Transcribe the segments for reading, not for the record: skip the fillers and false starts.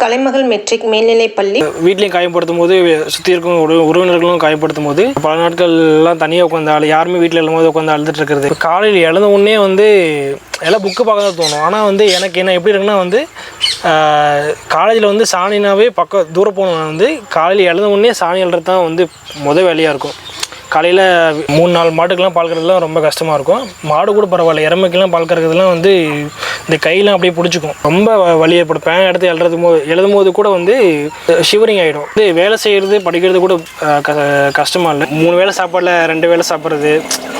கலைமகள் matric மேல்நிலைப் பள்ளி. வீட்லேயும் காயப்படுத்தும் போது சுற்றி இருக்கும் உறவினர்களும் காயப்படுத்தும் போது பல நாட்கள்லாம் தனியாக உட்காந்து யாருமே வீட்டில் எழும்போது உட்காந்து அழுதுட்டு இருக்கிறது. காலையில் எழுந்த உடனே எல்லாம் புக்கு பார்க்க தான் தோணும். ஆனால் எனக்கு என்ன எப்படி இருக்குன்னா காலேஜில் சாணினாவே தூரம் போகணும். காலையில் எழுந்த உடனே சாணி எழுறது தான் முதல் வேலையாக இருக்கும். காலையில் 3-4 மாட்டுக்கெல்லாம் பால் கறதுலாம் ரொம்ப கஷ்டமாக இருக்கும். மாடு கூட பரவாயில்ல, இறமைக்கெல்லாம் பால் கறக்கிறதுலாம் இந்த கையெல்லாம் அப்படியே பிடிச்சிக்கும். ரொம்ப வலி ஏற்படும். பேன் எடுத்து எழுதும் போது கூட ஷிவரிங் ஆகிடும். வேலை செய்கிறது படிக்கிறது கூட கஷ்டமாக இல்லை. 3 வேளை சாப்பாடில் 2 வேளை சாப்பிட்றது,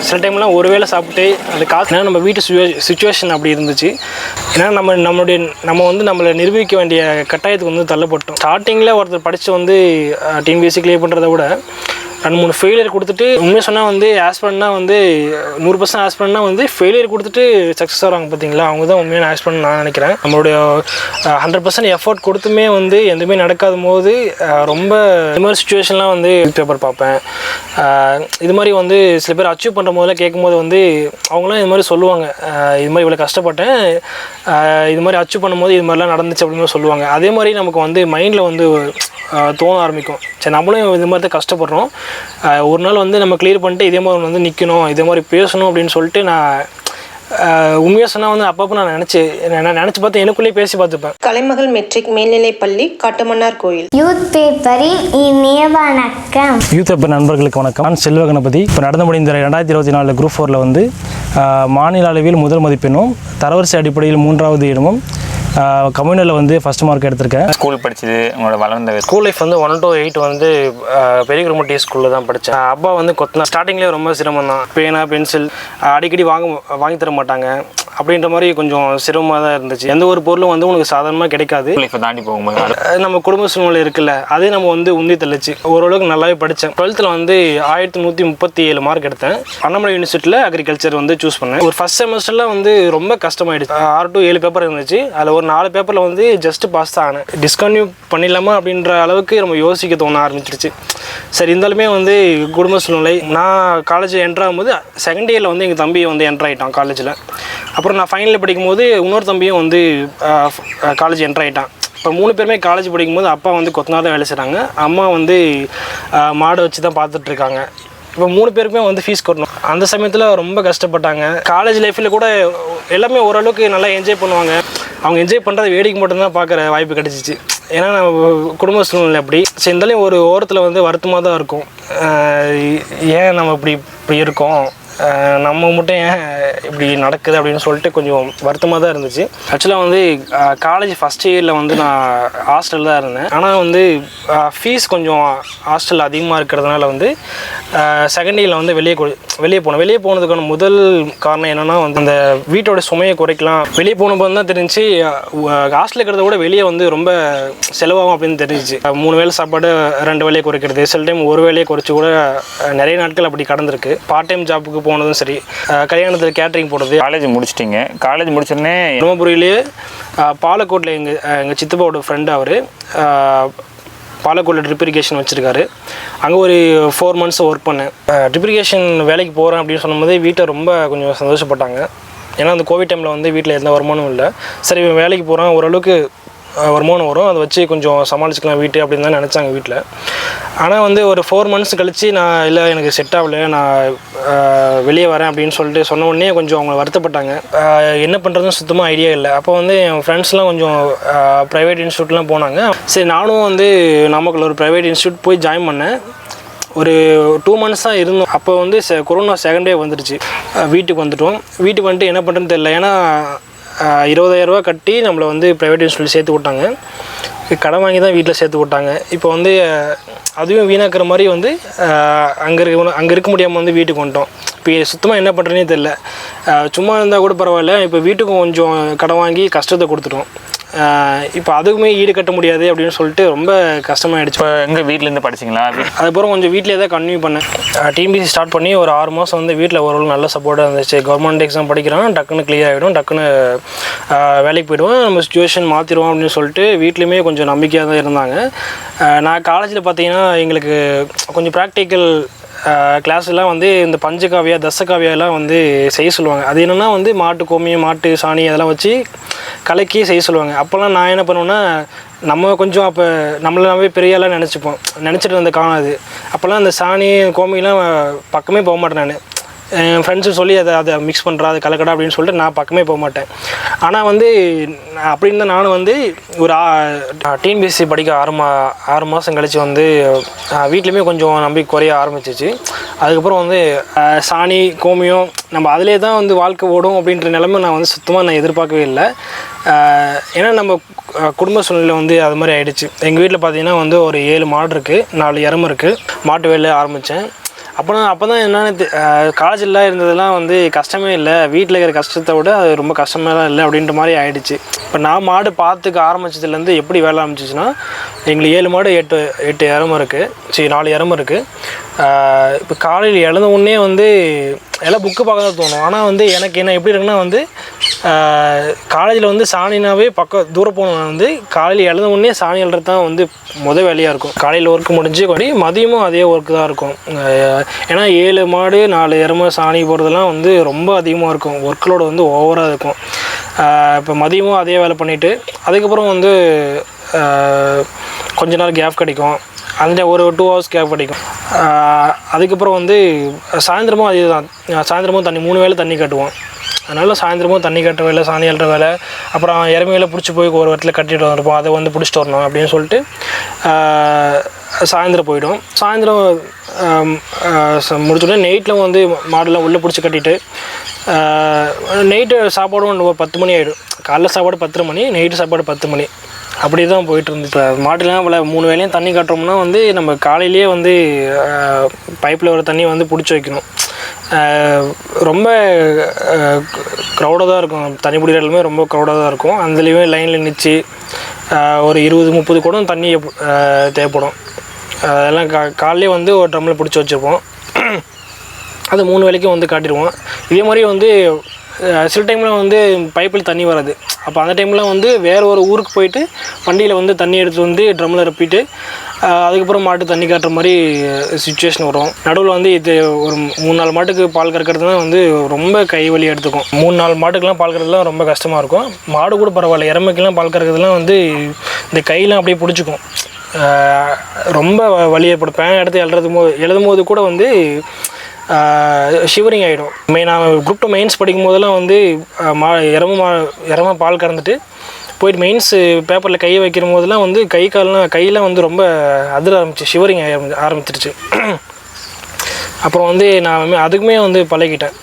சில டைம்லாம் ஒரு வேளை சாப்பிட்டு அது காசு நம்ம வீட்டு சுச்சுவேஷன் அப்படி இருந்துச்சு. ஏன்னா நம்மளை நிரூபிக்க வேண்டிய கட்டாயத்துக்கு தள்ளப்பட்டோம். ஸ்டார்டிங்கில் ஒருத்தர் படித்து டிஎன்பிஎஸ்சி கிளியர் பண்ணுறத விட 2-3 ஃபெயிலியர் கொடுத்துட்டு உண்மையாக சொன்னால் ஆஸ்பிரண்ட்னா 100% ஆஸ்பிரண்ட்னா ஃபெயிலியர் கொடுத்துட்டு சக்ஸஸ் ஆகிறாங்க பார்த்தீங்களா, அவங்க தான் உண்மையான ஆஸ்பிரண்ட் நான் நினைக்கிறேன். நம்மளுடைய 100% எஃபோர்ட் கொடுத்துமே எதுவுமே நடக்காத போது ரொம்ப இது மாதிரி சுச்சுவேஷன்லாம் பேப்பர் பார்ப்பேன். இது மாதிரி சில பேர் அச்சீவ் பண்ணுற போதெல்லாம் கேட்கும்போது அவங்களாம் இது மாதிரி சொல்லுவாங்க, இது மாதிரி இவ்வளோ கஷ்டப்பட்டேன், இது மாதிரி அச்சீவ் பண்ணும்போது இது மாதிரிலாம் நடந்துச்சு அப்படின்னு சொல்லுவாங்க. அதே மாதிரி நமக்கு மைண்டில் தோண ஆரம்பிக்கும், சரி நம்மளும் இது மாதிரி தான் கஷ்டப்படுறோம், ஒரு நாள் நம்ம கிளியர் பண்ணிட்டு இதே மாதிரி நிற்கணும், இதே மாதிரி பேசணும் அப்படின்னு சொல்லிட்டு நான் உண்மையாக சொன்னால் அப்பப்போ நான் நினச்சி பார்த்து எனக்குள்ளேயே பேசி பார்த்துப்பேன். கலைமகள் மெட்ரிக் மேல்நிலைப் பள்ளி, காட்டுமன்னார் கோயில். யூத் பேப்பரின் இனிய வணக்கம். யூத் பேப்பர் நண்பர்களுக்கு வணக்கம். நான் செல்வ கணபதி. இப்போ நடந்து முடிந்த 2024 குரூப் 4ல் மாநில அளவில் முதல் மதிப்பெண்ணும் தரவரிசை அடிப்படையில் 3வது இடமும் கம்யூனில் ஃபஸ்ட் மார்க் எடுத்திருக்கேன். ஸ்கூல் படிச்சது உங்களோட வளர்ந்த ஸ்கூல் லைஃப் 1 to 8 பெரிய குருமட்டி ஸ்கூலில் தான் படித்தேன். அப்பா கொத்தினா ஸ்டார்டிங்லேயே ரொம்ப சிரமம் தான். பேனா பென்சில் அடிக்கடி வாங்கி தர மாட்டாங்க. அப்படின்ற மாதிரி கொஞ்சம் சிரமமாக தான் இருந்துச்சு. எந்த ஒரு பொருளும் உனக்கு சாதாரணமாக கிடைக்காது. தாண்டி போகும்போது நம்ம குடும்ப சூழ்நிலை இருக்குல்ல, அதே நம்ம உந்தி தள்ளிச்சு. ஓரளவுக்கு நல்லாவே படித்தேன். 12th 1137 மார்க் எடுத்தேன். அண்ணாமலை யூனிவர்சிட்டியில் அக்ரிகல்ச்சர் சூஸ் பண்ணேன். ஒரு ஃபர்ஸ்ட் செமஸ்டரில் ரொம்ப கஷ்டமாயிடுச்சு. 6 to 7 பேப்பர் இருந்துச்சு. அதில் ஒரு 4 பேப்பரில் ஜஸ்ட் பாஸ் தான் ஆனேன். டிஸ்கன்டினியூ பண்ணிடலாமா அப்படின்ற அளவுக்கு நம்ம யோசிக்க தோண ஆரம்பிச்சிருச்சு. சரி, இருந்தாலுமே குடும்ப சூழ்நிலை. நான் காலேஜ் என்ட்ரு ஆகும்போது செகண்ட் இயரில் எங்கள் தம்பி என்ட்ரு ஆகிட்டான் காலேஜில். அப்புறம் நான் ஃபைனலில் படிக்கும்போது இன்னொரு தம்பியும் காலேஜ் என்ட்ரு ஆகிட்டான். இப்போ 3 பேருமே காலேஜ் படிக்கும்போது அப்பா கொத்தனார் தான் வேலை செய்கிறாங்க, அம்மா மாடை வச்சு தான் பார்த்துட்ருக்காங்க. இப்போ 3 பேருக்குமே ஃபீஸ் கட்டணும். அந்த சமயத்தில் ரொம்ப கஷ்டப்பட்டாங்க. காலேஜ் லைஃப்பில் கூட எல்லாமே ஓரளவுக்கு நல்லா என்ஜாய் பண்ணுவாங்க. அவங்க என்ஜாய் பண்ணுறத வேடிக்கை மட்டும்தான் பார்க்குற வாய்ப்பு கிடச்சிச்சு. ஏன்னா நம்ம குடும்ப சூழ்நிலை அப்படி. சரி, இருந்தாலும் ஒரு ஓரத்தில் வருத்தமாக தான் இருக்கும். ஏன் நம்ம இப்படி இருக்கோம், நம்ம மட்டும் ஏன் இப்படி நடக்குது அப்படின்னு சொல்லிட்டு கொஞ்சம் வருத்தமாக தான் இருந்துச்சு. ஆக்சுவலாக காலேஜ் ஃபஸ்ட் இயரில் நான் ஹாஸ்டல் தான் இருந்தேன். ஆனால் ஃபீஸ் கொஞ்சம் ஹாஸ்டல் அதிகமாக இருக்கிறதுனால செகண்ட் இயரில் வெளியே போனேன். வெளியே போனதுக்கான முதல் காரணம் என்னென்னா அந்த வீட்டோட சுமையை குறைக்கலாம். வெளியே போனபோது தான் தெரிஞ்சு ஹாஸ்டலில் இருக்கிறத விட வெளியே ரொம்ப செலவாகும் அப்படின்னு தெரிஞ்சிச்சு. 3 வேளை சாப்பாடு 2 வேலையை குறைக்கிறது, சில டைம் 1 வேலையை குறைச்சி கூட நிறைய நாட்கள் அப்படி கடந்திருக்கு. பார்ட் டைம் ஜாப்புக்கு போனதும் சரி, கல்யாணத்தில் கேட்ரிங் போடுறது. காலேஜ் முடிச்சிட்டிங்க. காலேஜ் முடிச்சோடனே தருமபுரியிலேயே பாலக்கோட்டில் எங்கள் சித்தப்பாவோட ஃப்ரெண்டு அவர் பாலக்கோட்டில் ட்ரிப் இரிகேஷன் வச்சுருக்காரு. அங்கே ஒரு 4 months ஒர்க் பண்ணேன். ட்ரிப் இரிகேஷன் வேலைக்கு போகிறேன் அப்படின்னு சொன்னபோது வீட்டில் ரொம்ப கொஞ்சம் சந்தோஷப்பட்டாங்க. ஏன்னா அந்த கோவிட் டைமில் வீட்டில் எந்த வருமானமும் இல்லை. சரி, வேலைக்கு போகிறேன், ஓரளவுக்கு வருமானம் வரும், அதை வச்சு கொஞ்சம் சமாளிச்சுக்கலாம் வீட்டு அப்படின்னு தான் நினச்சாங்க வீட்டில். ஆனால் ஒரு 4 months கழித்து நான் இல்லை எனக்கு செட் ஆகலை, நான் வெளியே வரேன் அப்படின்னு சொல்லிட்டு சொன்ன உடனே கொஞ்சம் அவங்க வருத்தப்பட்டாங்க. என்ன பண்ணுறதுன்னு சுத்தமாக ஐடியா இல்லை. அப்போ என் ஃப்ரெண்ட்ஸ்லாம் கொஞ்சம் ப்ரைவேட் இன்ஸ்டியூட்லாம் போனாங்க. சரி, நானும் நாமக்கல் ஒரு ப்ரைவேட் இன்ஸ்டியூட் போய் ஜாயின் பண்ணேன். ஒரு 2 months தான் இருந்தோம். அப்போ கொரோனா செகண்ட் வேவ் வந்துடுச்சு. வீட்டுக்கு வந்துட்டோம். வீட்டுக்கு வந்துட்டு என்ன பண்ணுறதுன்னு தெரியல. ஏன்னா 20,000 ரூபா கட்டி நம்மளை ப்ரைவேட் இன்ஸ்டியூட்டில் சேர்த்து விட்டாங்க. கடன் வாங்கி தான் வீட்டில் சேர்த்து விட்டாங்க. இப்போ அதுவும் வீணாக்கிற மாதிரி அங்கே இருக்க முடியாமல் வீட்டுக்கு வந்துட்டோம். இப்போ சுத்தமாக என்ன பண்ணுறதுனே தெரியல. சும்மா இருந்தால் கூட பரவாயில்ல, இப்போ வீட்டுக்கும் கொஞ்சம் கடன் வாங்கி கஷ்டத்தை கொடுத்துட்டோம். இப்போ அதுக்குமே ஈடு கட்ட முடியாது அப்படின்னு சொல்லிட்டு ரொம்ப கஷ்டமாயிடுச்சு. இப்போ எங்கள் வீட்டிலேருந்து படிச்சிங்களா? அதுக்கப்புறம் கொஞ்சம் வீட்டிலே தான் கன்டினியூ பண்ணேன். டிஎன்பிஎஸ்சி ஸ்டார்ட் பண்ணி ஒரு 6 மாதம் வீட்டில் ஓரளவு நல்ல சப்போர்ட்டாக இருந்துச்சு. கவர்மெண்ட் எக்ஸாம் படிக்கிறான், டக்குன்னு கிளியர் ஆகிடும், டக்குன்னு வேலைக்கு போயிடுவோம், நம்ம சுச்சுவேஷன் மாற்றிடுவோம் அப்படின்னு சொல்லிட்டு வீட்லேயுமே கொஞ்சம் நம்பிக்கையாக தான் இருந்தாங்க. நான் காலேஜில் பார்த்தீங்கன்னா எங்களுக்கு கொஞ்சம் ப்ராக்டிக்கல் கிளாஸ்லாம் வந்து இந்த பஞ்சகாவியா தசகாவியாலாம் வந்து செய்ய சொல்லுவாங்க. அது என்னென்னா வந்து மாட்டு கோமியம் மாட்டு சாணி அதெல்லாம் வச்சு கலக்கி செய்ய சொல்லுவாங்க. அப்போல்லாம் நான் என்ன பண்ணுவேன்னா, நம்ம கொஞ்சம் அப்போ நம்மளாவே பெரியாலாம் நினச்சிட்டு இருந்த காலம் அது. அப்போல்லாம் அந்த சாணி கோமியெலாம் பக்கமே போக மாட்டேன். நான் என் ஃப்ரெண்ட்ஸு சொல்லி அதை மிக்ஸ் பண்ணுறா, அதை கலக்கடா அப்படின்னு சொல்லிட்டு நான் பக்கமே போக மாட்டேன். ஆனால் வந்து அப்படி இருந்தால் நானும் வந்து ஒரு டிஎன்பிஎஸ்சி படிக்க 6 மாதம் கழித்து வந்து வீட்லேயுமே கொஞ்சம் நம்பிக்கை குறைய ஆரம்பிச்சிச்சு. அதுக்கப்புறம் வந்து சாணி கோமியம் நம்ம அதிலே தான் வந்து வாழ்க்கை ஓடும் அப்படின்ற நிலைமை நான் வந்து சுத்தமாக நான் எதிர்பார்க்கவே இல்லை. ஏன்னா நம்ம குடும்ப சூழ்நிலை வந்து அது மாதிரி ஆகிடுச்சு. எங்கள் வீட்டில் பார்த்திங்கன்னா வந்து ஒரு 7 மாடு இருக்குது, 4 எருமை இருக்குது. மாட்டு வேலையை ஆரம்பித்தேன். அப்போ தான் என்னென்னு காலேஜில் இருந்ததெல்லாம் வந்து கஷ்டமே இல்லை, வீட்டில் இருக்கிற கஷ்டத்தை விட அது ரொம்ப கஷ்டமெல்லாம் இல்லை அப்படின்ற மாதிரி ஆகிடுச்சு. இப்போ நான் மாடு பார்த்துக்க ஆரம்பித்ததுலேருந்து எப்படி வேலை ஆரம்பிச்சிச்சுன்னா, எங்களுக்கு 7 மாடு 8 எருமை இருக்குது, 4 எருமை இருக்குது. இப்போ காலையில் எழுந்த உடனே வந்து எல்லாம் புக்கு பார்க்க தான் தோணும். ஆனால் வந்து எனக்கு என்ன எப்படி இருக்குன்னா வந்து காலேஜில் வந்து சாணினாவே தூரம் போகணும். வந்து காலையில் எழுந்த உடனே சாணி எழுறது தான் வந்து வேலையாக இருக்கும். காலையில் ஒர்க்கு முடிஞ்சு மதியமும் அதே ஒர்க்கு தான் இருக்கும். ஏன்னா 7 மாடு 4 எருமை சாணி போகிறதுலாம் வந்து ரொம்ப அதிகமாக இருக்கும், ஒர்க்லோடு வந்து ஓவராக இருக்கும். இப்போ மதியமும் அதே வேலை பண்ணிவிட்டு அதுக்கப்புறம் வந்து கொஞ்ச நாள் கேப் கிடைக்கும், அந்த ஒரு 2 hours கேப் கிடைக்கும். அதுக்கப்புறம் வந்து சாயந்தரமும் அதே தான், சாயந்தரமும் தண்ணி 3 வேளை தண்ணி கட்டுவோம். அதனால் சாயந்தரமும் தண்ணி கட்டுற வேலை, சாணி அள்ளுற வேலை, அப்புறம் எருமையில் பிடிச்சி போய் ஒரு இடத்துல கட்டிட்டு வந்துருப்போம், அதை வந்து பிடிச்சிட்டு வரணும் அப்படின்னு சொல்லிட்டு சாயந்தரம் போயிடும். சாயந்தரம் முடிச்சோடனே நைட்டில் வந்து மாடெல்லாம் உள்ளே பிடிச்சி கட்டிட்டு நைட்டு சாப்பாடும் 10 மணி ஆகிடும். காலைல சாப்பாடு 10 மணி, நைட்டு சாப்பாடு 10 மணி, அப்படி தான் போயிட்டு இருந்து. இப்போ மாட்டுலாம் 3 வேளையும் தண்ணி கட்டுறோம்னா வந்து நம்ம காலையிலேயே வந்து பைப்பில் வர தண்ணி வந்து பிடிச்சி வைக்கணும். ரொம்ப க்ரௌடாக தான் இருக்கும், தண்ணி பிடிக்கிற எல்லாமே ரொம்ப க்ரௌடாக தான் இருக்கும். அதுலேயுமே லைனில் நிற்சி ஒரு 20-30 குடம் தண்ணி தேவைப்படும். அதெல்லாம் காலையிலே வந்து ஒரு ட்ரம்மில் பிடிச்சி வச்சுருப்போம். அது 3 வேளைக்கும் வந்து காட்டிடுவோம். இதே மாதிரி வந்து சில டைமில் வந்து பைப்பில் தண்ணி வராது. அப்போ அந்த டைமில் வந்து வேறு ஒரு ஊருக்கு போயிட்டு வண்டியில் வந்து தண்ணி எடுத்து வந்து ட்ரம்மில் ரப்பிட்டு அதுக்கப்புறம் மாட்டு தண்ணி காட்டுற மாதிரி சுச்சுவேஷன் வரும். நடுவில் வந்து இது ஒரு 3-4 மாட்டுக்கு பால் கறக்கிறதுனா வந்து ரொம்ப கை வலி எடுத்துக்கும். 3-4 மாட்டுக்கெலாம் பால் கறக்கிறதுலாம் ரொம்ப கஷ்டமாக இருக்கும். மாடு கூட பரவாயில்ல, எருமைக்கெல்லாம் பால் கறக்கிறதுலாம் வந்து இந்த கையெல்லாம் அப்படியே பிடிச்சிக்கும், ரொம்ப வலி ஏற்படும். பேன் எடுத்து எழுதும் போது கூட வந்து ஷிவரிங் ஆகிடும். நான் குரூப் 2 மெயின்ஸ் படிக்கும் போதெல்லாம் வந்து எருமை பால் கறந்துட்டு போயிட்டு மெயின்ஸ் பேப்பரில் கையை வைக்கிற போதெல்லாம் வந்து கையெல்லாம் வந்து ரொம்ப அதிர ஆரம்பிச்சு, ஷிவரிங் ஆரம்பிச்சிருச்சு. அப்புறம் வந்து நான் அதுக்குமே வந்து பழகிட்டேன்.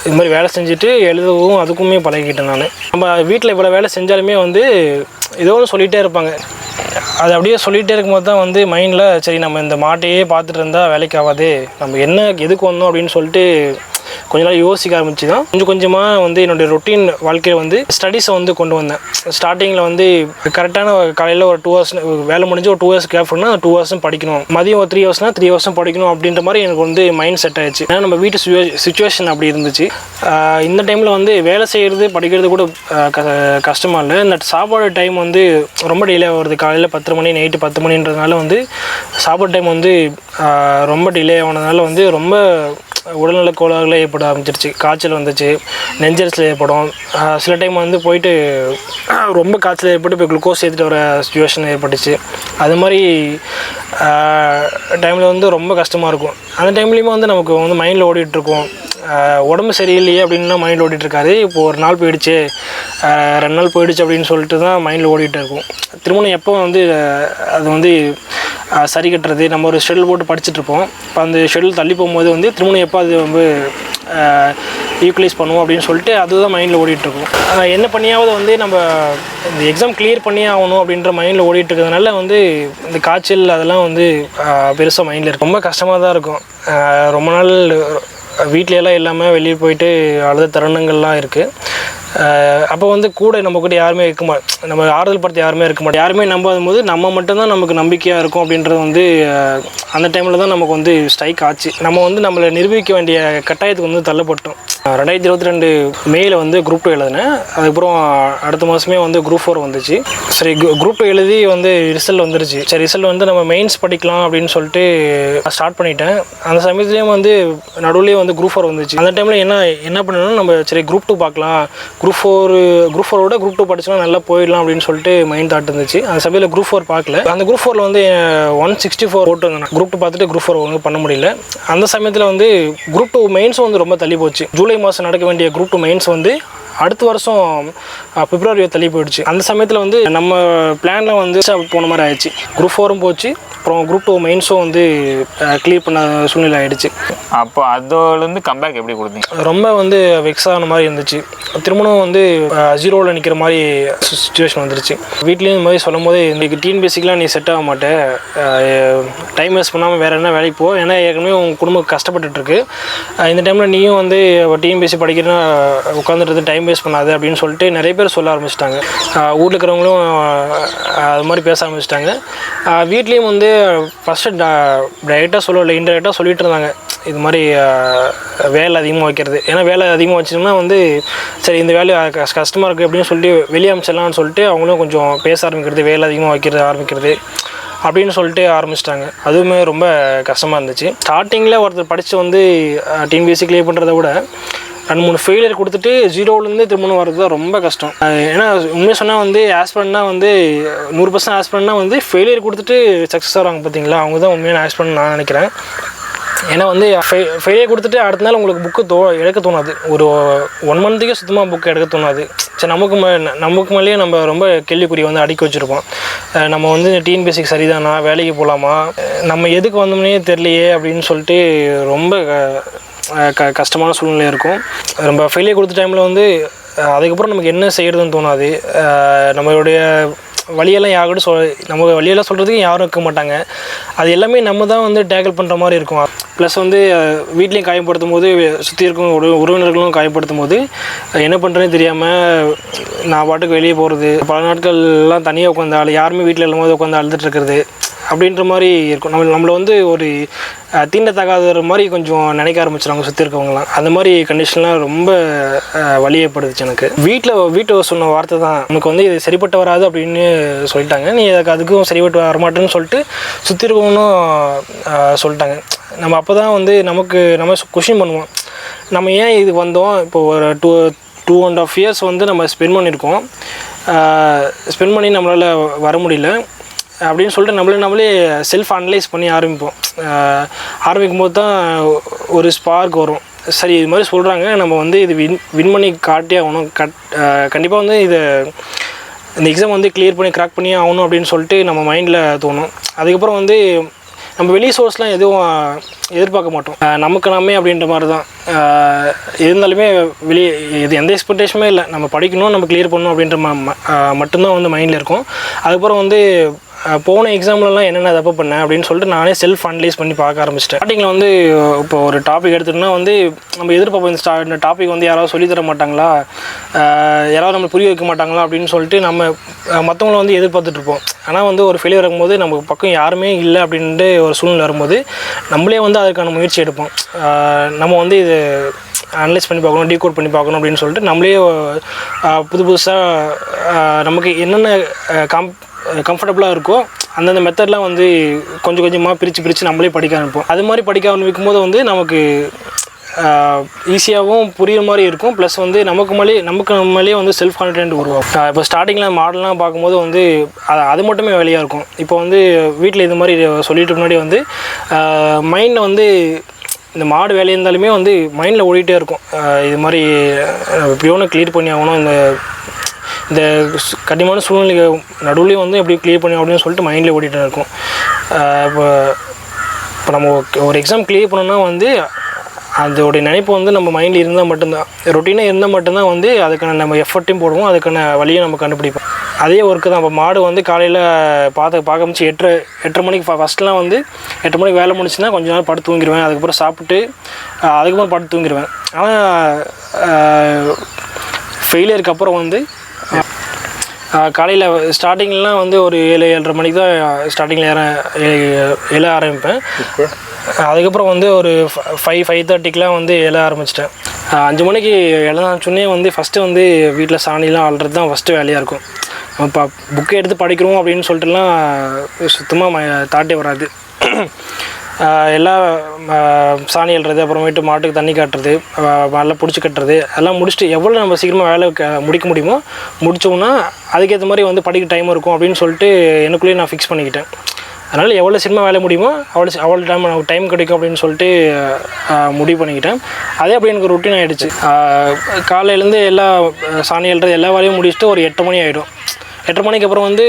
இது மாதிரி வேலை செஞ்சுட்டு எழுதவும் அதுக்குமே பழகிட்டேன் நான். நம்ம வீட்டில் இவ்வளோ வேலை செஞ்சாலுமே வந்து ஏதோ ஒன்று சொல்லிகிட்டே இருப்பாங்க. அது அப்படியே சொல்லிகிட்டே இருக்கும்போது தான் வந்து மைண்டில் சரி நம்ம இந்த மாட்டையே பார்த்துட்டு இருந்தால் வேலைக்கு ஆகாது, நம்ம எதுக்கு வந்தோம் அப்படின்னு சொல்லிட்டு கொஞ்ச நாள் யோசிக்க ஆரம்பிச்சு தான் கொஞ்சமாக வந்து என்னுடைய ரொட்டீன் வாழ்க்கையில் வந்து ஸ்டடீஸை வந்து கொண்டு வந்தேன். ஸ்டார்டிங்கில் வந்து கரெக்டான காலையில் ஒரு 2 hours வேலை முடிஞ்சு ஒரு 2 hours கேப் பண்ணால் 2 hours படிக்கணும், மதியம் ஒரு 3 hoursனா 3 hours படிக்கணும் அப்படின்ற மாதிரி எனக்கு வந்து மைண்ட் செட் ஆயிடுச்சு. ஏன்னா நம்ம வீட்டு சுச்சுவேஷன் அப்படி இருந்துச்சு. இந்த டைமில் வந்து வேலை செய்கிறது படிக்கிறது கூட கஷ்டமாக இல்லை. இந்த சாப்பாடு டைம் வந்து ரொம்ப டிலே ஆகுறது. காலையில் 10 மணி நைட்டு 10 மணின்றதுனால வந்து சாப்பாடு டைம் வந்து ரொம்ப டிலே ஆனதுனால வந்து ரொம்ப உடல்நல கோளாறுகளே ஏற்பட ஆரம்பிச்சிருச்சு. காய்ச்சல் வந்துச்சு, நெஞ்சரிச்சல் ஏற்படும். சில டைம் வந்து போயிட்டு ரொம்ப காய்ச்சல் ஏற்பட்டு போய் குளுக்கோஸ் ஏற்றிட்டு வர சுச்சுவேஷன் ஏற்பட்டுச்சு. அது மாதிரி டைமில் வந்து ரொம்ப கஷ்டமாக இருக்கும். அந்த டைம்லேயுமே வந்து நமக்கு வந்து மைண்டில் ஓடிட்டுருக்கோம், உடம்பு சரியில்லையே அப்படின்னா மைண்டில் ஓடிட்டுருக்காது. இப்போது ஒரு நாள் போயிடுச்சு, 2 நாள் போயிடுச்சு அப்படின்னு சொல்லிட்டு தான் மைண்டில் ஓடிட்டு இருக்கும். திருமணம் எப்போ வந்து அது வந்து சரி கட்டுறது, நம்ம ஒரு ஷெடியூல் போட்டு படிச்சுட்ருப்போம். இப்போ அந்த ஷெடியூல் தள்ளி போகும்போது வந்து திருமணம் எப்போ அது வந்து ஈக்குவலைஸ் பண்ணுவோம் அப்படின்னு சொல்லிட்டு அதுதான் மைண்டில் ஓடிட்டுருக்கும். என்ன பண்ணியாவது வந்து நம்ம இந்த எக்ஸாம் கிளியர் பண்ணியே ஆகணும் அப்படின்ற மைண்டில் ஓடிட்டுருக்கிறதுனால வந்து இந்த காய்ச்சல் அதெல்லாம் வந்து பெருசாக மைண்டில் இருக்கும். ரொம்ப கஷ்டமாக தான் இருக்கும். ரொம்ப நாள் வீட்லையெல்லாம் இல்லாமல் வெளியே போயிட்டு அழுத தருணங்கள்லாம் இருக்குது. அப்போ வந்து கூட நம்ம கூட யாருமே இருக்க மாட்டோம், நம்ம ஆறுதல் படுத்த யாருமே இருக்க மாட்டோம். யாருமே நம்பாதும் போது நம்ம மட்டும்தான் நமக்கு நம்பிக்கையாக இருக்கும் அப்படின்றது வந்து அந்த டைமில் தான் நமக்கு வந்து ஸ்ட்ரைக் ஆச்சு. நம்ம வந்து நம்மளை நிரூபிக்க வேண்டிய கட்டாயத்துக்கு வந்து தள்ளப்பட்டோம். 2022 மேயில் வந்து குரூப் 2 எழுதினேன். அதுக்கப்புறம் அடுத்த மாதமே வந்து குரூப் 4 வந்துச்சு. சரி, குரூப் 2 எழுதி வந்து ரிசல்ட் வந்துருச்சு. சரி, ரிசல்ட் வந்து நம்ம மெயின்ஸ் படிக்கலாம் அப்படின்னு சொல்லிட்டு ஸ்டார்ட் பண்ணிட்டேன். அந்த சமயத்துலேயும் வந்து நடுவுலேயே வந்து குரூப் 4 வந்துச்சு. அந்த டைமில் என்ன பண்ணணும்னா நம்ம சரி குரூப் 2 பார்க்கலாம், குரூப் 4 குரூப் 2 படிச்சோன்னா நல்லா போயிடலாம் அப்படின்னு சொல்லிட்டு மைண்ட் தாட் இருந்துச்சு. அந்த சமயத்தில் குரூப் 4 பார்க்கல. அந்த குரூப் 4 வந்து 164 ஓட்டு வந்தேன். குரூப் 2 பார்த்துட்டு குரூப் 4 ஒன்றும் பண்ண முடியல. அந்த சமயத்தில் வந்து குரூப் 2 மெயின்ஸும் வந்து ரொம்ப தள்ளி போச்சு. ஜூலை மாதம் நடக்க வேண்டிய குரூப் 2 மெயின்ஸ் வந்து அடுத்த வருஷம் பிப்ரவரி தள்ளி போயிடுச்சு. அந்த சமயத்தில் வந்து நம்ம பிளானில் வந்து போன மாதிரி ஆயிடுச்சு. குரூப் 4 போச்சு, அப்புறம் குரூப் 2 மெயின்ஸும் வந்து கிளியர் பண்ண சூழ்நிலை ஆகிடுச்சு. அப்போ அதோலேருந்து கம்பேக் எப்படி கொடுத்தீங்க? ரொம்ப வந்து வெக்ஸ் ஆன மாதிரி இருந்துச்சு. திருமணம் வந்து 0வில் நிற்கிற மாதிரி சுச்சுவேஷன் வந்துருச்சு. வீட்லேயும் இந்த மாதிரி சொல்லும் போது இன்றைக்கி டிஎன்பிஎஸ்சிக்கெலாம் நீ செட் ஆக மாட்டேன், டைம் வேஸ்ட் பண்ணாமல் வேறு என்ன வேலைக்கு போ, ஏன்னா ஏற்கனவே உங்கள் குடும்பம் கஷ்டப்பட்டுருக்கு, இந்த டைமில் நீயும் வந்து டிஎன்பிஎஸ்சி படிக்கிறேன்னா உட்காந்துட்டு டைம் வேஸ்ட் பண்ணாது அப்படின்னு சொல்லிட்டு நிறைய பேர் சொல்ல ஆரம்பிச்சிட்டாங்க. ஊரில் இருக்கிறவங்களும் அது மாதிரி பேச ஆரம்பிச்சிட்டாங்க. வீட்லேயும் வந்து ஃபஸ்ட்டு டைரெக்டாக சொல்லலை, இன்டெரக்டாக சொல்லிட்டு இருந்தாங்க இது மாதிரி வேலை அதிகமாக வைக்கிறது. ஏன்னா வேலை அதிகமாக வச்சிட்டோம்னா வந்து சரி இந்த வேலை கஷ்டமாக இருக்குது அப்படின்னு சொல்லிட்டு வெளியே அமைச்சிடலாம்னு சொல்லிட்டு அவங்களும் கொஞ்சம் பேச ஆரம்பிக்கிறது, வேலை அதிகமாக ஆரம்பிக்கிறது அப்படின்னு சொல்லிட்டு ஆரம்பிச்சிட்டாங்க. அதுவுமே ரொம்ப கஷ்டமாக இருந்துச்சு. ஸ்டார்டிங்கில் ஒருத்தர் படித்து வந்து டிஎன்பிஎஸ்சி கிளியர் பண்ணுறத விட 2-3 ஃபெயிலியர் கொடுத்துட்டு 0லேருந்து திரும்பணும் வர்றது தான் ரொம்ப கஷ்டம். ஏன்னா உண்மையாக சொன்னால் வந்து ஆஸ்பிரண்ட்னா வந்து 100% ஆஸ்பிரண்ட்னா வந்து ஃபெயிலியர் கொடுத்துட்டு சக்ஸஸ் ஆகிறாங்க பார்த்தீங்களா, அவங்க தான் உண்மையான ஆஸ்பிரண்ட் நான் நினைக்கிறேன். ஏன்னா வந்து ஃபெயிலியர் கொடுத்துட்டு அடுத்த நாள் உங்களுக்கு புக்கு எடுக்க தோணாது. ஒரு 1 மந்த்துக்கே சுத்தமாக புக்கு எடுக்க தோணாது. சரி, நமக்கு மேலேயே நம்ம ரொம்ப கேள்விக்குறி வந்து அடிக்க வச்சுருப்போம். நம்ம வந்து டிஎன்பிஎஸ்சிக்கு சரிதானா, வேலைக்கு போகலாமா, நம்ம எதுக்கு வந்தோம்னே தெரியலையே அப்படின்னு சொல்லிட்டு ரொம்ப கஷ்டமான சூழ்நிலை இருக்கும். நம்ம ஃபெயிலியர் கொடுத்த டைமில் வந்து அதுக்கப்புறம் நமக்கு என்ன செய்கிறதுன்னு தோணாது. நம்மளுடைய வழியெல்லாம் யார்கிட்ட நம்ம வழியெல்லாம் சொல்கிறதுக்கு யாரும் இருக்க மாட்டாங்க. அது எல்லாமே நம்ம தான் வந்து டேக்கிள் பண்ணுற மாதிரி இருக்கும். ப்ளஸ் வந்து வீட்லேயும் காயப்படுத்தும் போது, சுற்றி இருக்கும் உறவினர்களும் காயப்படுத்தும் போது என்ன பண்ணுறேன்னு தெரியாமல் நான் பாட்டுக்கு வெளியே போகிறது, பல நாட்கள்லாம் தனியாக உட்காந்து யாருமே வீட்டில் இல்லாமல் உட்காந்து அழுதுட்டு இருக்கிறது அப்படின்ற மாதிரி இருக்கும். நம்மளை வந்து ஒரு தீண்டத்தகாத மாதிரி கொஞ்சம் நினைக்க ஆரம்பிச்சிடுவாங்க சுற்றி இருக்கவங்களாம். அந்த மாதிரி கண்டிஷன்லாம் ரொம்ப வலியப்படுதுச்சு எனக்கு. வீட்டை சொன்ன வார்த்தை தான், நமக்கு வந்து இது சரிப்பட்டு வராது அப்படின்னு சொல்லிட்டாங்க, நீ அதுக்கும் சரிப்பட்டு வரமாட்டேன்னு சொல்லிட்டு சுற்றி இருக்கவங்களும் சொல்லிட்டாங்க. நம்ம அப்போ தான் வந்து நம்ம கொஷின் பண்ணுவோம், நம்ம ஏன் இதுக்கு வந்தோம். இப்போ ஒரு 2.5 years வந்து நம்ம ஸ்பெண்ட் பண்ணியிருக்கோம், ஸ்பெண்ட் பண்ணி நம்மளால் வர முடியல அப்படின்னு சொல்லிட்டு நம்மளே செல்ஃப் அனலைஸ் பண்ணி ஆரம்பிக்கும் போது தான் ஒரு ஸ்பார்க் வரும். சரி, இது மாதிரி சொல்கிறாங்க, நம்ம வந்து இது வின் பண்ணி காட்டியே ஆகணும், கண்டிப்பாக வந்து இந்த எக்ஸாம் வந்து கிளியர் பண்ணி கிராக் பண்ணி ஆகணும் அப்படின்னு சொல்லிட்டு நம்ம மைண்டில் தோணும். அதுக்கப்புறம் வந்து நம்ம வெளி சோர்ஸ்லாம் எதுவும் எதிர்பார்க்க மாட்டோம், நமக்கு நாமே அப்படின்ற மாதிரி தான் இருந்தாலுமே வெளியே எந்த எக்ஸ்பெக்டேஷனுமே இல்லை. நம்ம படிக்கணும், நம்ம கிளியர் பண்ணணும் அப்படின்ற மட்டும்தான் வந்து மைண்டில் இருக்கும். அதுக்கப்புறம் வந்து போன எக்ஸாம்லலாம் என்னென்ன தப்பு பண்ணேன் அப்படின்னு சொல்லிட்டு நானே செல்ஃப் அனலைஸ் பண்ணி பார்க்க ஆரம்பிச்சிட்டேன். ஸ்டார்டிங்கில் வந்து இப்போ ஒரு டாபிக் எடுத்துட்டோம்னா வந்து நம்ம எதிர்பார்ப்போம், இந்த டாபிக் வந்து யாராவது சொல்லித்தர மாட்டாங்களா, யாராவது நம்ம புரிய வைக்க மாட்டாங்களா அப்படின்னு சொல்லிட்டு நம்ம மற்றவங்கள வந்து எதிர்பார்த்துட்ருப்போம். ஆனால் வந்து ஒரு ஃபெயிலியர் இருக்கும்போது நம்ம பக்கம் யாருமே இல்லை அப்படின்ட்டு ஒரு சூழ்நிலை வரும்போது நம்மளே வந்து அதுக்கான முயற்சி எடுப்போம். நம்ம வந்து இது அனலைஸ் பண்ணி பார்க்கணும், டீகோட் பண்ணி பார்க்கணும் அப்படின்னு சொல்லிட்டு நம்மளே புதுசாக நமக்கு என்னென்ன கம்ஃபர்டபுளாக இருக்கோ அந்தந்த மெத்தட்லாம் வந்து கொஞ்சமாக பிரித்து நம்மளே படிக்க ஆரம்பிப்போம். அது மாதிரி படிக்க ஆரம்பிக்கும் போது வந்து நமக்கு ஈஸியாகவும் புரியுற மாதிரி இருக்கும். ப்ளஸ் வந்து நமக்கு நம்மளே வந்து செல்ஃப் கான்ஃபிடென்ட் உருவாகும். இப்போ ஸ்டார்டிங்கில் மாடல்லாம் பார்க்கும்போது வந்து அது மட்டுமே வேலையாக இருக்கும். இப்போ வந்து வீட்டில் இது மாதிரி சொல்லிட்டு முன்னாடி வந்து மைண்டில் வந்து இந்த மாடு வேலை இருந்தாலுமே வந்து மைண்டில் ஓடிட்டே இருக்கும், இது மாதிரி எப்படியோன்னு கிளியர் பண்ணி ஆகணும், இந்த கடினமான சூழ்நிலை நடுவுலேயும் வந்து எப்படி கிளியர் பண்ணி அப்படின்னு சொல்லிட்டு மைண்டில் ஓடிட்டு இருக்கும். இப்போ நம்ம ஒரு எக்ஸாம் கிளியர் பண்ணோன்னா வந்து அதோடைய நினைப்பு வந்து நம்ம மைண்டில் இருந்தால் மட்டும்தான், ரொட்டீனாக இருந்தால் மட்டும்தான் வந்து அதுக்கான நம்ம எஃபர்ட்டையும் போடுவோம், அதுக்கான வழியை நம்ம கண்டுபிடிப்போம். அதே ஒர்க்கு தான். இப்போ மாடு வந்து காலையில் பார்க்க முடிச்சு 8:30 மணிக்கு ஃபஸ்ட்லாம் வந்து 8 மணிக்கு வேலை முடிச்சுன்னா கொஞ்ச நேரம் படுத்து தூங்கிடுவேன், அதுக்கப்புறம் சாப்பிட்டு அதுக்கப்புறம் படுத்து தூங்கிடுவேன். ஆனால் ஃபெயிலியருக்கு அப்புறம் வந்து காலையில் ஸ்டார்டிங்லாம் வந்து ஒரு 7-7:30 மணிக்கு தான் ஸ்டார்டிங்கில் எழ ஆரம்பிப்பேன். அதுக்கப்புறம் வந்து ஒரு 5-5:30க்கெலாம் வந்து எழ ஆரம்பிச்சிட்டேன். 5 மணிக்கு எழுந்தாச்சுன்னே வந்து ஃபஸ்ட்டு வந்து வீட்டில் சாணிலாம் அள்ளுறது தான் ஃபஸ்ட்டு வேலையாக இருக்கும். இப்போ புக்கை எடுத்து படிக்கிறோம் அப்படின்னு சொல்லிட்டுலாம் சுத்தமாக தாட்டே வராது. எல்லா சாணி அள்ளுறது, அப்புறமேட்டு மாட்டுக்கு தண்ணி காட்டுறது, நல்லா பிடிச்சி கட்டுறது எல்லாம் முடிச்சுட்டு எவ்வளோ நம்ம சீக்கிரமாக வேலை முடிக்க முடியுமோ முடித்தோம்னா அதுக்கேற்ற மாதிரி வந்து படிக்க டைம் இருக்கும் அப்படின்னு சொல்லிட்டு எனக்குள்ளேயே நான் ஃபிக்ஸ் பண்ணிக்கிட்டேன். அதனால் எவ்வளோ சீக்கிரமாக வேலை முடியுமோ அவ்வளோ டைம் கிடைக்கும் அப்படின்னு சொல்லிட்டு முடிவு பண்ணிக்கிட்டேன். அதே அப்படி எனக்கு ரொட்டீன் ஆகிடுச்சு. காலையிலேருந்து எல்லா சாணி அள்ளுறது எல்லா வேலையும் முடிச்சுட்டு ஒரு 8 மணி ஆகிடும். 8:30 மணிக்கு அப்புறம் வந்து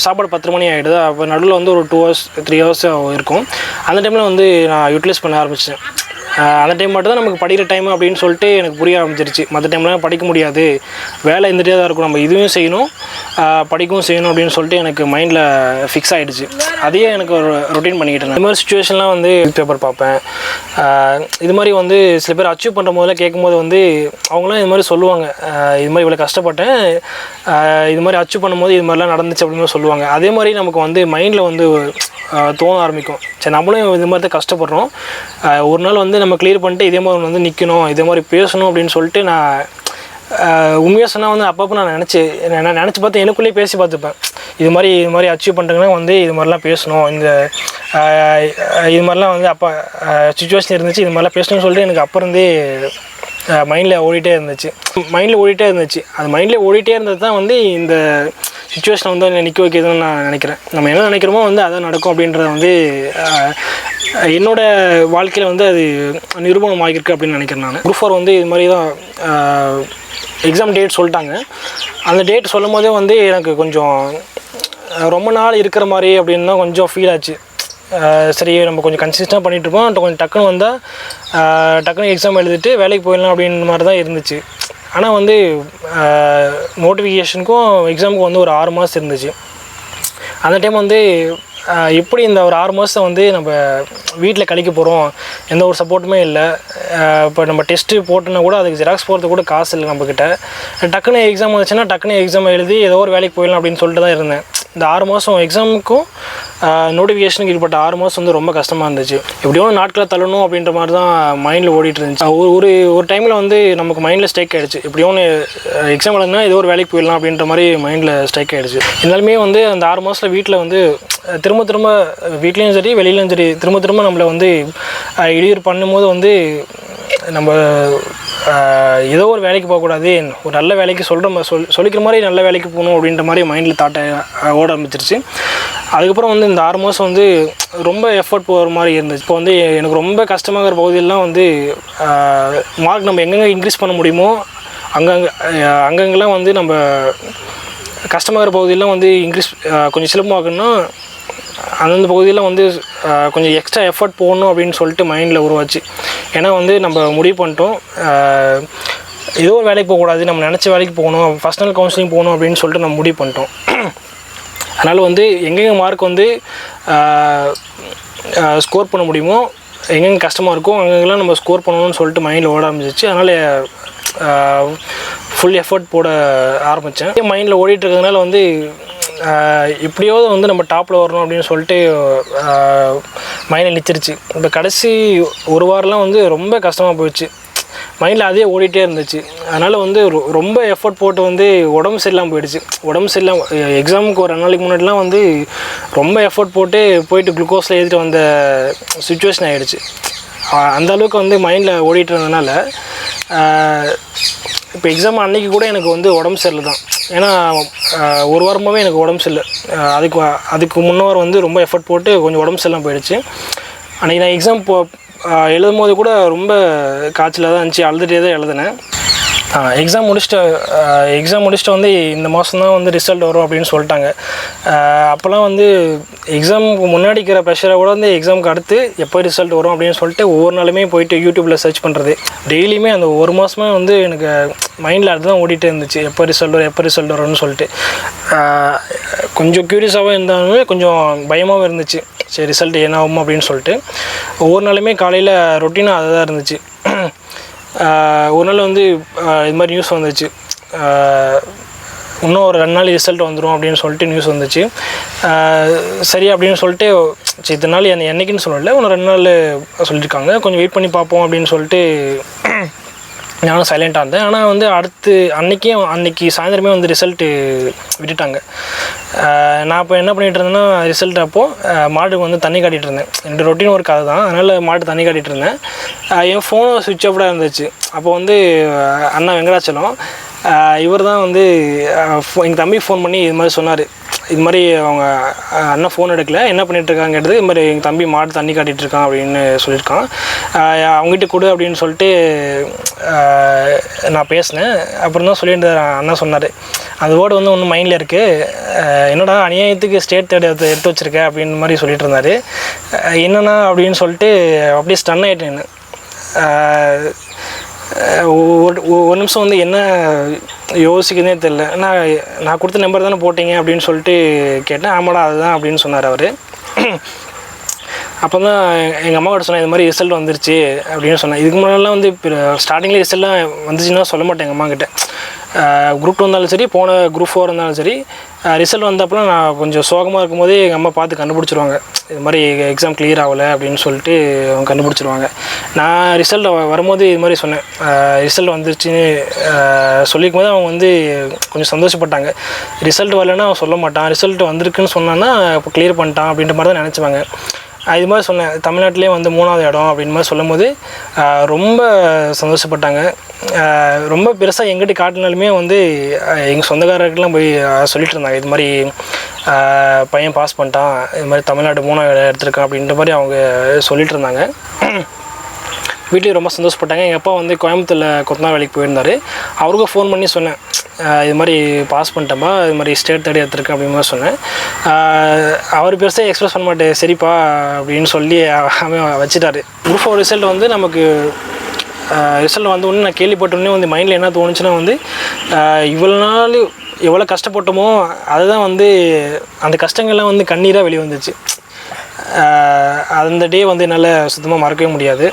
சாப்பாடு 10 மணி ஆகிடுது. அப்போ நடுவில் வந்து ஒரு 2 hours 3 hours இருக்கும். அந்த டைமில் வந்து நான் யூட்டிலைஸ் பண்ண ஆரம்பித்தேன். அந்த டைம் மட்டும் தான் நமக்கு படிக்கிற டைம் அப்படின்னு சொல்லிட்டு எனக்கு புரிய ஆரம்பிச்சிருச்சு. மற்ற டைம்லாம் படிக்க முடியாது, வேலை இருந்துகிட்டே தான் இருக்கும், நம்ம இதுவும் செய்யணும் படிக்கவும் செய்யணும் அப்படின்னு சொல்லிட்டு எனக்கு மைண்டில் ஃபிக்ஸ் ஆகிடுச்சு. அதையே எனக்கு ஒரு ரொட்டீன் பண்ணிக்கிட்டேன். இந்த மாதிரி சுச்சுவேஷன்லாம் வந்து பேப்பர் பார்ப்பேன். இது மாதிரி வந்து சில பேர் அச்சீவ் பண்ணுற போதெல்லாம் கேட்கும்போது வந்து அவங்களாம் இது மாதிரி சொல்லுவாங்க, இது மாதிரி இவ்வளோ கஷ்டப்பட்டேன், இது மாதிரி அச்சீவ் பண்ணும்போது இது மாதிரிலாம் நடந்துச்சு அப்படின்னு சொல்லுவாங்க. அதே மாதிரி நமக்கு வந்து மைண்டில் வந்து தோண ஆரம்பிக்கும், சரி நம்மளும் இது மாதிரி தான் கஷ்டப்படுறோம், ஒரு நாள் வந்து நம்ம கிளியர் பண்ணிட்டு இதே மாதிரி வந்து நிற்கணும், இதே மாதிரி பேசணும் அப்படின்னு சொல்லிட்டு நான் உண்மையாக சொன்னால் வந்து அப்பப்போ நான் நினச்சி பார்த்து எனக்குள்ளேயே பேசி பார்த்துப்பேன். இது மாதிரி அச்சீவ் பண்ணுறதுனா வந்து இது மாதிரிலாம் பேசணும், இது மாதிரிலாம் வந்து அப்போ சுச்சுவேஷன் இருந்துச்சு, இது மாதிரிலாம் பேசணும்னு சொல்லிட்டு எனக்கு அப்போ இருந்தே மைண்டில் ஓடிட்டே இருந்துச்சு. அது மைண்டில் ஓடிட்டே இருந்தது தான் வந்து இந்த சுச்சுவேஷனை வந்து நிற்க வைக்கிறதுன்னு நான் நினைக்கிறேன். நம்ம என்ன நினைக்கிறோமோ வந்து அதான் நடக்கும் அப்படின்றத வந்து என்னோடய வாழ்க்கையில் வந்து அது நிரூபணம் ஆகியிருக்கு அப்படின்னு நினைக்கிறேன். நான் Group 4 வந்து இது மாதிரி தான் எக்ஸாம் டேட் சொல்லிட்டாங்க. அந்த டேட் சொல்லும் போதே வந்து எனக்கு கொஞ்சம் ரொம்ப நாள் இருக்கிற மாதிரி அப்படின்னு தான் கொஞ்சம் ஃபீல் ஆச்சு. சரி நம்ம கொஞ்சம் கன்சிஸ்டன்ட்டாக பண்ணிகிட்ருப்போம், கொஞ்சம் டக்குன்னு வந்தால் டக்குன்னு எக்ஸாம் எழுதிட்டு வேலைக்கு போயிடலாம் அப்படின்ற மாதிரி தான் இருந்துச்சு. ஆனால் வந்து நோட்டிஃபிகேஷனுக்கும் எக்ஸாமுக்கும் வந்து ஒரு 6 மாதம் இருந்துச்சு. அந்த டைம் வந்து எப்படி இந்த ஒரு 6 மாதம் வந்து நம்ம வீட்டில் கழிக்க போகிறோம், எந்த ஒரு சப்போர்ட்டுமே இல்லை. இப்போ நம்ம டெஸ்ட்டு போட்டோன்னா கூட அதுக்கு ஜெராக்ஸ் போகிறதுக்கு கூட காசு இல்லை நம்மக்கிட்ட. டக்குன்னு எக்ஸாம் வந்துச்சுன்னா டக்குன்னு எக்ஸாம் எழுதி ஏதோ ஒரு வேலைக்கு போயிடலாம் அப்படின்னு சொல்லிட்டு தான் இருந்தேன். இந்த 6 மாதம் எக்ஸாமுக்கும் நோட்டிஃபிகேஷனுக்கு ஈடுபட்ட 6 மாதம் வந்து ரொம்ப கஷ்டமாக இருந்துச்சு. எப்படியோ நாட்களை தள்ளணும் அப்படின்ற மாதிரி தான் மைண்டில் ஓடிட்டு இருந்துச்சு. ஒரு டைமில் வந்து நமக்கு மைண்டில் ஸ்ட்ரைக் ஆகிடுச்சு, எப்படியோ எக்ஸாம் எழுதுனா ஏதோ ஒரு வேலைக்கு போயிடலாம் அப்படின்ற மாதிரி மைண்டில் ஸ்ட்ரைக் ஆகிடுச்சு. இருந்தாலுமே வந்து அந்த 6 மாதத்தில் வீட்டில் வந்து திரும்ப வீட்லேயும் சரி வெளியிலையும் சரி திரும்ப நம்மளை வந்து இடையூறு பண்ணும்போது வந்து நம்ம ஏதோ ஒரு வேலைக்கு போகக்கூடாது, ஒரு நல்ல வேலைக்கு சொல்லிக்கிற மாதிரி நல்ல வேலைக்கு போகணும் அப்படின்ற மாதிரி மைண்டில் தாட்டை ஓட ஆரம்பிச்சிருச்சு. அதுக்கப்புறம் வந்து இந்த 6 மாதம் வந்து ரொம்ப எஃபர்ட் போகிற மாதிரி இருந்துச்சு. இப்போ வந்து எனக்கு ரொம்ப கஷ்டமாகிற பகுதியெல்லாம் வந்து மார்க் நம்ம எங்கெங்கே இன்க்ரீஸ் பண்ண முடியுமோ அங்கங்கெல்லாம் வந்து நம்ம கஷ்டமாகிற பகுதியெல்லாம் வந்து இன்க்ரீஸ் கொஞ்சம் சிலம்பமாகணும்னா அந்தந்த பகுதியில் வந்து கொஞ்சம் எக்ஸ்ட்ரா எஃபர்ட் போடணும் அப்படின்னு சொல்லிட்டு மைண்டில் உருவாச்சு. ஏன்னா வந்து நம்ம முடிவு பண்ணிட்டோம், ஏதோ ஒரு வேலைக்கு போகக்கூடாது, நம்ம நினச்ச வேலைக்கு போகணும், பர்சனல் கவுன்சிலிங் போகணும் அப்படின்னு சொல்லிட்டு நம்ம முடிவு பண்ணிட்டோம். அதனால் வந்து எங்கெங்கே மார்க் வந்து ஸ்கோர் பண்ண முடியுமோ, எங்கெங்கே கஷ்டமாக இருக்கும் அங்கெங்கெல்லாம் நம்ம ஸ்கோர் பண்ணணும்னு சொல்லிட்டு மைண்டில் ஓட ஆரம்பிச்சிச்சு. அதனால் ஃபுல் எஃபர்ட் போட ஆரம்பித்தேன். மைண்டில் ஓடிட்டு இருக்கிறதுனால வந்து எப்படியாவது வந்து நம்ம டாப்பில் வரணும் அப்படின்னு சொல்லிட்டு மைண்டில் நிச்சிருச்சு. இப்போ கடைசி ஒரு வாரம்லாம் வந்து ரொம்ப கஷ்டமாக போயிடுச்சு, மைண்டில் அதே ஓடிட்டே இருந்துச்சு. அதனால் வந்து ரொம்ப எஃபர்ட் போட்டு வந்து உடம்பு சரியில்லாமல் போயிடுச்சு. உடம்பு சரியில்லாமல் எக்ஸாமுக்கு ஒரு 2 நாளைக்கு முன்னாடிலாம் வந்து ரொம்ப எஃபர்ட் போயிட்டு குளுக்கோஸில் ஏற்றிட்டு வந்த சுச்சுவேஷன் ஆகிடுச்சு. அந்த அளவுக்கு வந்து மைண்டில் ஓடிட்டு இருந்ததுனால இப்போ எக்ஸாம் அன்றைக்கி கூட எனக்கு வந்து உடம்பு சரியில்லை தான். ஏன்னா ஒரு வாரமாகவே எனக்கு உடம்பு சரியில்லை. அதுக்கு முன்னவர் வந்து ரொம்ப எஃபர்ட் போட்டு கொஞ்சம் உடம்பு சரியில்லாமல் போயிடுச்சு. அன்றைக்கி நான் எக்ஸாம் எழுதும் போது கூட ரொம்ப காய்ச்சலாக தான் இருந்துச்சு, அழுதுகிட்டே தான் எழுதினேன். எக்ஸாம் முடிச்சுட்டு வந்து இந்த மாதம் தான் வந்து ரிசல்ட் வரும் அப்படின்னு சொல்லிட்டாங்க. அப்போல்லாம் வந்து எக்ஸாமுக்கு முன்னாடி இருக்கிற ப்ரெஷரை கூட வந்து எக்ஸாமுக்கு அடுத்து எப்போ ரிசல்ட் வரும் அப்படின்னு சொல்லிட்டு ஒவ்வொரு நாளுமே போயிட்டு யூடியூப்பில் சர்ச் பண்ணுறது. டெய்லியுமே அந்த ஒரு மாதமே வந்து எனக்கு மைண்டில் அதுதான் ஓடிட்டே இருந்துச்சு, எப்போ ரிசல்ட் வரும்னு சொல்லிட்டு. கொஞ்சம் க்யூரியஸாகவும் இருந்தாலுமே கொஞ்சம் பயமாகவும் இருந்துச்சு, சரி ரிசல்ட் என்ன ஆகும் அப்படின்னு சொல்லிட்டு. ஒவ்வொரு நாளுமே காலையில் ரொட்டீனாக அதை தான் இருந்துச்சு. ஒரு நாள் வந்து இது மாதிரி நியூஸ் வந்துச்சு, இன்னும் ஒரு 2 நாள் ரிசல்ட் வந்துடும் அப்படின்னு சொல்லிட்டு நியூஸ் வந்துச்சு. சரி அப்படின்னு சொல்லிட்டு சரி இத்தனை நாள் என்றைக்குன்னு சொல்லலை, இன்னும் 2 நாள் சொல்லியிருக்காங்க, கொஞ்சம் வெயிட் பண்ணி பார்ப்போம் அப்படின்னு சொல்லிட்டு நானும் சைலண்ட்டாக இருந்தேன். ஆனால் வந்து அன்னைக்கு சாயந்தரமே வந்து ரிசல்ட்டு விட்டுட்டாங்க. நான் இப்போ என்ன பண்ணிகிட்டு இருந்தேன்னா ரிசல்ட் அப்போது மாட்டுக்கு வந்து தண்ணி காட்டிகிட்டு இருந்தேன். என்னோடய ரொட்டீன் ஒர்க் அதுதான். அதனால் மாட்டு தண்ணி காட்டிகிட்டு இருந்தேன். என் ஃபோனும் சுவிட்ச் ஆஃப்டாக இருந்துச்சு. அப்போ வந்து அண்ணா வெங்கடாச்சலம் இவர் தான் வந்து எங்கள் தம்பிக்கு ஃபோன் பண்ணி இது மாதிரி சொன்னார். இது மாதிரி அவங்க அண்ணன் ஃபோன் எடுக்கல, என்ன பண்ணிகிட்ருக்காங்க கேட்டது. இது மாதிரி எங்கள் தம்பி மாடு தண்ணி காட்டிகிட்டு இருக்கான் அப்படின்னு சொல்லியிருக்கான், அவங்ககிட்ட கொடு அப்படின்னு சொல்லிட்டு நான் பேசினேன். அப்புறம் தான் சொல்லியிருந்தார் அண்ணா சொன்னார், அந்த வேர்டு வந்து ஒன்றும் மைண்டில் இருக்குது, என்னடா அநியாயத்துக்கு ஸ்டேட் தேர்ட் எடுத்து வச்சுருக்க அப்படின்னு மாதிரி சொல்லிட்டு இருந்தார். என்னண்ணா அப்படின்னு சொல்லிட்டு அப்படியே ஸ்டன் ஆகிட்டேன். ஒரு நிமிஷம் வந்து என்ன யோசிக்குதுன்னே தெரில. நான் கொடுத்த நம்பர் தானே போட்டிங்க அப்படின்னு சொல்லிட்டு கேட்டேன். ஆமாடா அதுதான் அப்படின்னு சொன்னார் அவர். அப்போ தான் எங்கள் அம்மா கிட்ட சொன்னேன், இது மாதிரி ரிசல்ட் வந்துருச்சு அப்படின்னு சொன்னேன். இதுக்கு முன்னாடிலாம் வந்து இப்போ ஸ்டார்டிங்கில் ரிசல்ட்லாம் வந்துச்சுன்னா சொல்ல மாட்டேன் எங்கள் அம்மாக்கிட்ட. குரூப் 2 இருந்தாலும் சரி, போன குரூப் 4 இருந்தாலும் சரி, ரிசல்ட் வந்தப்போலாம் நான் கொஞ்சம் சோகமாக இருக்கும்போதே எங்கள் அம்மா பார்த்து கண்டுபிடிச்சிருவாங்க, இது மாதிரி எக்ஸாம் கிளியர் ஆகலை அப்படின்னு சொல்லிட்டு அவங்க கண்டுபிடிச்சிருவாங்க. நான் ரிசல்ட் வரும்போது இது மாதிரி சொன்னேன், ரிசல்ட் வந்துருச்சுன்னு சொல்லிக்கும் போது அவங்க வந்து கொஞ்சம் சந்தோஷப்பட்டாங்க. ரிசல்ட் வரலைன்னா அவன் சொல்ல மாட்டான், ரிசல்ட் வந்திருக்குன்னு சொன்னான்னா இப்போ கிளியர் பண்ணிட்டான் அப்படின்ற மாதிரி தான் நினச்சிவாங்க. இது மாதிரி சொன்னேன், தமிழ்நாட்டிலே வந்து 3வது இடம் அப்படின்னு மாதிரி சொல்லும் போது ரொம்ப சந்தோஷப்பட்டாங்க. ரொம்ப பெருசாக எங்கிட்ட காட்டினாலுமே வந்து எங்கள் சொந்தக்காரருக்கெல்லாம் போய் சொல்லிட்டு இருந்தாங்க, இது மாதிரி பையன் பாஸ் பண்ணிட்டான், இது மாதிரி தமிழ்நாடு 3வது எடுத்திருக்கான் அப்படின்ற மாதிரி அவங்க சொல்லிட்டு இருந்தாங்க. வீட்லேயும் ரொம்ப சந்தோஷப்பட்டாங்க. எங்கள் அப்பா வந்து கோயம்புத்தூரில் கொத்தனார் வேலைக்கு போயிருந்தார். அவருக்கும் ஃபோன் பண்ணி சொன்னேன், இது மாதிரி பாஸ் பண்ணிட்டேன்ப்பா, இது மாதிரி ஸ்டேட் தேர்ட் எடுத்திருக்கேன் அப்படின்னு மாதிரி சொன்னேன். அவர் பெருசாக எக்ஸ்பிரஸ் பண்ண மாட்டேன், சரிப்பா அப்படின்னு சொல்லி அவன் வச்சுட்டாரு. குரூப் 4 ரிசல்ட் வந்து நமக்கு ரிசல்ட் வந்த உடனே நான் கேள்விப்பட்டோடனே வந்து மைண்டில் என்ன தோணுச்சுன்னா வந்து இவ்வளோ நாள் எவ்வளோ கஷ்டப்பட்டோமோ அதுதான் வந்து அந்த கஷ்டங்கள்லாம் வந்து கண்ணீராக வெளியே வந்துச்சு. அந்த டே வந்து என்னால் சுத்தமாக மறக்கவே முடியாது.